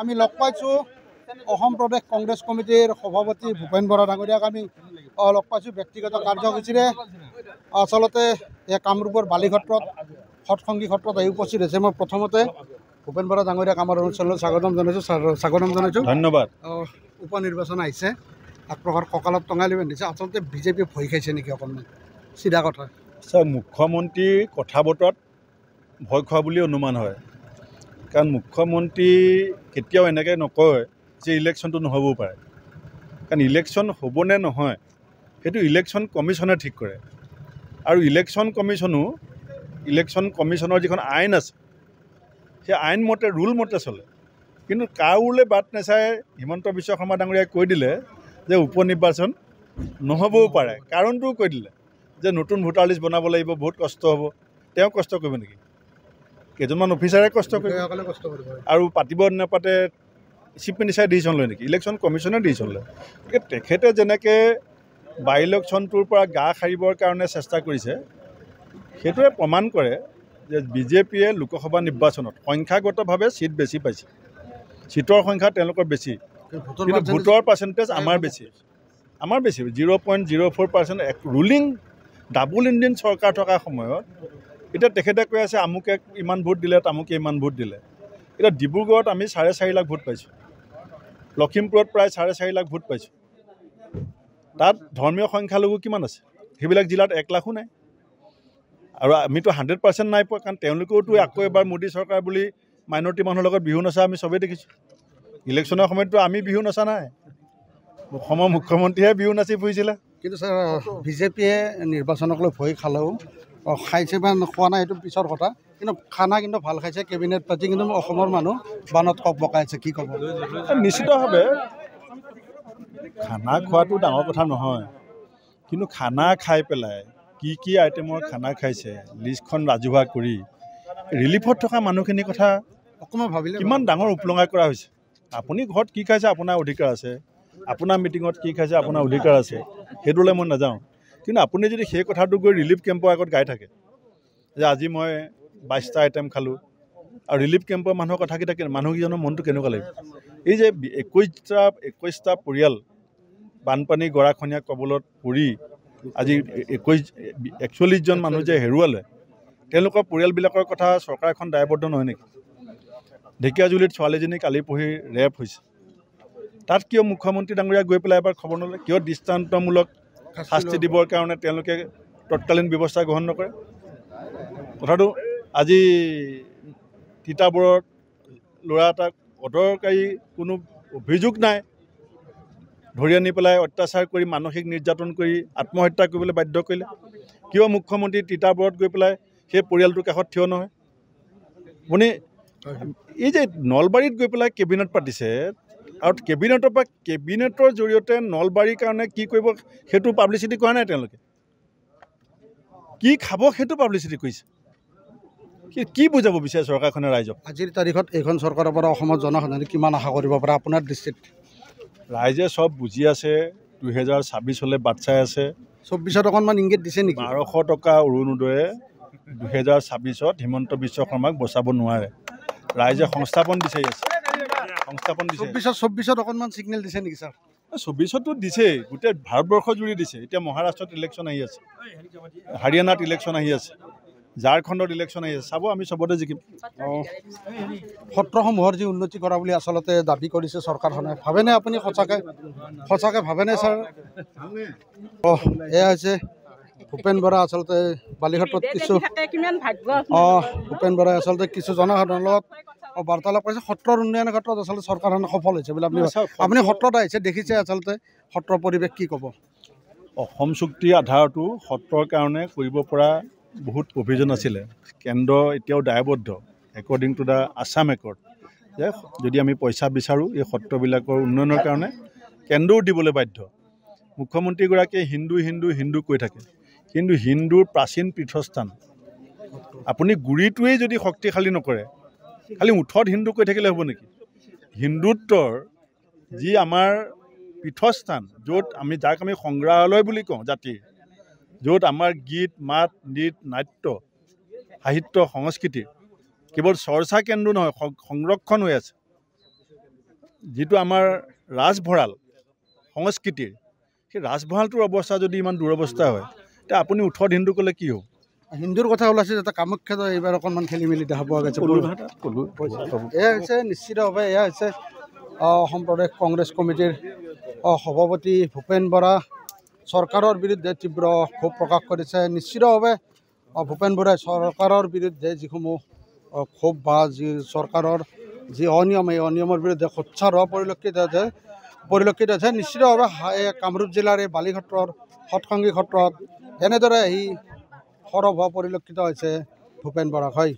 আমি লগ পাইছোঁ অসম প্ৰদেশ কংগ্ৰেছ কমিটিৰ সভাপতি ভূপেন বৰা ডাঙৰীয়াক আমি লগ পাইছোঁ ব্যক্তিগত কাৰ্যসূচীৰে আচলতে এই কামৰূপৰ বালিঘাটত সৎসংগী ক্ষেত্ৰত আহি উপস্থিত হৈছে। মই প্ৰথমতে ভূপেন বৰা ডাঙৰীয়াক আমাৰ অঞ্চলত স্বাগতম জনাইছোঁ। ধন্যবাদ। উপ নিৰ্বাচন আহিছে, এক প্ৰকাৰ কঁকালত টঙালি বান্ধিছে। আচলতে বিজেপি ভয় খাইছে নেকি অকণমান? চিধা কথা মুখ্যমন্ত্ৰীৰ কথা বতৰাত ভয় খোৱা বুলি অনুমান হয়, কাৰণ মুখ্যমন্ত্ৰী কেতিয়াও এনেকৈ নকয় যে ইলেকশ্যনটো নহ'বও পাৰে, কাৰণ ইলেকশ্যন হ'ব নে নহয় সেইটো ইলেকশ্যন কমিশ্যনে ঠিক কৰে। আৰু ইলেকশ্যন কমিশ্যনৰ যিখন আইন আছে সেই আইন মতে ৰুল মতে চলে। কিন্তু কাৰোলৈ বাট নাচাই হিমন্ত বিশ্ব শৰ্মা ডাঙৰীয়াই কৈ দিলে যে উপ নিৰ্বাচন নহ'বও পাৰে। কাৰণটোও কৈ দিলে যে নতুন ভোটাৰ লিষ্ট বনাব লাগিব, বহুত কষ্ট হ'ব। তেওঁ কষ্ট কৰিব নেকি? কেইজনমান অফিচাৰে কষ্ট কৰিব আৰু পাতিব নাপাতে চিফ মিনিষ্টাৰে ডিচিশ্যন লয় নেকি? ইলেকশ্যন কমিশ্যনে ডিচিশ্যন লয়। গতিকে তেখেতে যেনেকৈ বাই ইলেকশ্যনটোৰ পৰা গা সাৰিবৰ কাৰণে চেষ্টা কৰিছে, সেইটোৱে প্ৰমাণ কৰে যে বিজেপিয়ে লোকসভা নিৰ্বাচনত সংখ্যাগতভাৱে ছিট বেছি পাইছে। ছিটৰ সংখ্যা তেওঁলোকৰ বেছি, কিন্তু ভোটৰ পাৰ্চেণ্টেজ আমাৰ বেছি 0.04%। ৰুলিং ডাবল ইঞ্জিন চৰকাৰ থকাৰ সময়ত এতিয়া তেখেতে কৈ আছে আমুকে ইমান ভোট দিলে, তামুকে ইমান ভোট দিলে। এতিয়া ডিব্ৰুগড়ত আমি 4.5 লাখ ভোট পাইছোঁ, লখিমপুৰত প্ৰায় 4.5 লাখ ভোট পাইছোঁ। তাত ধৰ্মীয় সংখ্যালঘু কিমান আছে? সেইবিলাক জিলাত 1 লাখো নাই। আৰু আমিতো 100% নাই পোৱা, কাৰণ তেওঁলোকেওতো আকৌ এবাৰ মোদী চৰকাৰ বুলি মাইনৰিটি মানুহৰ লগত বিহু নচা আমি চবেই দেখিছোঁ। ইলেকশ্যনৰ সময়ততো আমি বিহু নচা নাই, অসমৰ মুখ্যমন্ত্ৰীয়ে বিহু নাচি ফুৰিছিলে। কিন্তু ছাৰ বিজেপিয়ে নিৰ্বাচনক লৈ ভয় খালেও খাইছে বা খোৱা নাই সেইটো পিছৰ কথা, কিন্তু খানা কিন্তু ভাল খাইছে। কেবিনেট পাতি কিন্তু অসমৰ মানুহ বানত কক বকাইছে, কি ক'ব? নিশ্চিতভাৱে খানা খোৱাটো ডাঙৰ কথা নহয়, কিন্তু খানা খাই পেলাই কি আইটেমৰ খানা খাইছে লিষ্টখন ৰাজহুৱা কৰি ৰিলিফত থকা মানুহখিনিৰ কথা অকণমান ভাবিলে কিমান ডাঙৰ উপলঙা কৰা হৈছে। আপুনি ঘৰত কি খাইছে আপোনাৰ অধিকাৰ আছে, আপোনাৰ মিটিঙত কি খাইছে আপোনাৰ অধিকাৰ আছে, সেইটোলৈ মই নাযাওঁ। কিন্তু আপুনি যদি সেই কথাটো গৈ ৰিলিফ কেম্পৰ আগত গাই থাকে যে আজি মই 22টা আইটেম খালোঁ, আৰু ৰিলিফ কেম্পৰ মানুহৰ কথাকেইটা মানুহকেইজনৰ মনটো কেনেকুৱা লাগিব? এই যে 21টা পৰিয়াল বানপানী গৰাখহনীয়া কবলত পৰি আজি 41জন মানুহ যে হেৰুৱালে, তেওঁলোকৰ পৰিয়ালবিলাকৰ কথা চৰকাৰখন দায়বদ্ধ নহয় নেকি? ঢেকীয়াজুলিত ছোৱালীজনী কালি পঢ়ি ৰেপ হৈছে, তাত কিয় মুখ্যমন্ত্ৰী ডাঙৰীয়া গৈ পেলাই এবাৰ খবৰ নলয়? কিয় দৃষ্টান্তমূলক শাস্তি দিবৰ কাৰণে তেওঁলোকে তৎকালীন ব্যৱস্থা গ্ৰহণ নকৰে? কথাটো আজি তিতাবৰত ল'ৰা এটাক অদৰকাৰী কোনো অভিযোগ নাই ধৰি আনি পেলাই অত্যাচাৰ কৰি মানসিক নিৰ্যাতন কৰি আত্মহত্যা কৰিবলৈ বাধ্য কৰিলে। কিয় মুখ্যমন্ত্ৰী তিতাবৰত গৈ পেলাই সেই পৰিয়ালটোৰ কাষত থিয় নহয়? আপুনি এই যে নলবাৰীত গৈ পেলাই কেবিনেট পাতিছে, আৰু কেবিনেটৰ জৰিয়তে নলবাৰীৰ কাৰণে কি কৰিব সেইটো পাব্লিচিটি কৰা নাই। তেওঁলোকে কি খাব সেইটো পাব্লিচিটি কৰিছে। কি বুজাব বিচাৰে চৰকাৰখনে ৰাইজক? আজিৰ তাৰিখত এইখন চৰকাৰৰ পৰা অসমৰ জনসাধাৰণে কিমান আশা কৰিব পাৰে আপোনাৰ দৃষ্টিত? ৰাইজে চব বুজি আছে, 2026 বাট চাই আছে। 24ত অকণমান ইংগিত দিছে নেকি? 1200 টকা অৰুণোদয়ে 2026 হিমন্ত বিশ্ব শৰ্মাক বচাব নোৱাৰে। ৰাইজে সংস্থাপন বিচাৰি আছে, সংস্থাপন দিছে। 24ত অকণমান ছিগনেল দিছে নেকি ছাৰ? 24তো দিছেই, গোটেই ভাৰতবৰ্ষ জুৰি দিছে। এতিয়া মহাৰাষ্ট্ৰত ইলেকশ্যন আহি আছে, হাৰিয়ানাত ইলেকশ্যন আহি আছে, ঝাৰখণ্ডত ইলেকশ্যন আহি আছে। চাব, আমি চবতে জিকিম। সত্ৰসমূহৰ যি উন্নতি কৰা বুলি আচলতে দাবী কৰিছে চৰকাৰখনে, ভাবেনে আপুনি? সঁচাকৈ ভাবেনে ছাৰ? এয়া হৈছে ভূপেন বৰা। আচলতে বালিঘাটত ভূপেন বৰাই আচলতে কিছু জনসাধাৰণৰ লগত বাৰ্তালাপ কৰিছে। সত্ৰৰ উন্নয়নৰ ক্ষেত্ৰত আচলতে চৰকাৰখনে সফল হৈছে বুলি আপুনি সত্ৰত আহিছে, দেখিছে আচলতে সত্ৰৰ পৰিৱেশ, কি ক'ব? অসম চুক্তিৰ আধাৰতো সত্ৰৰ কাৰণে কৰিব পৰা বহুত প্ৰভিজন আছিলে। কেন্দ্ৰ এতিয়াও দায়বদ্ধ according to the Assam accord, যে যদি আমি পইচা বিচাৰোঁ এই সত্ৰবিলাকৰ উন্নয়নৰ কাৰণে কেন্দ্ৰও দিবলৈ বাধ্য। মুখ্যমন্ত্ৰীগৰাকীয়ে হিন্দু কৈ থাকে, কিন্তু হিন্দুৰ প্ৰাচীন তীৰ্থস্থান আপুনি গুৰিটোৱেই যদি শক্তিশালী নকৰে, খালি মুঠত হিন্দু কৈ থাকিলে হ'ব নেকি? হিন্দুত্বৰ যি আমাৰ পীঠস্থান, য'ত যাক আমি সংগ্ৰহালয় বুলি কওঁ জাতিৰ, য'ত আমাৰ গীত মাত নৃত্য নাট্য সাহিত্য সংস্কৃতি কেৱল চৰ্চা কেন্দ্ৰ নহয়, সংৰক্ষণ হৈ আছে। যিটো আমাৰ ৰাজভঁৰাল সংস্কৃতিৰ সেই ৰাজভঁৰালটোৰ অৱস্থা যদি ইমান দুৰৱস্থা হয় তেতিয়া আপুনি উঠত হিন্দু ক'লে কি হ'ব? হিন্দুৰ কথা ওলাইছে যাতে কামাখ্যাত এইবাৰ অকণমান খেলি মেলি দেখা পোৱা গৈছে। এয়া হৈছে নিশ্চিতভাৱে এয়া হৈছে অসম প্ৰদেশ কংগ্ৰেছ কমিটিৰ সভাপতি ভূপেন বৰা চৰকাৰৰ বিৰুদ্ধে তীব্ৰ ক্ষোভ প্ৰকাশ কৰিছে। নিশ্চিতভাৱে ভূপেন বৰাই চৰকাৰৰ বিৰুদ্ধে যিসমূহ ক্ষোভ বা যি চৰকাৰৰ যি অনিয়ম এই অনিয়মৰ বিৰুদ্ধে সোচ্চাৰ হোৱা পৰিলক্ষিত হৈছে। নিশ্চিতভাৱে এই কামৰূপ জিলাৰ এই বালিসত্ৰৰ সৎসংগী সত্ৰত এনেদৰে আহি সৰব হোৱা পৰিলক্ষিত হৈছে ভূপেন বৰা। হয়।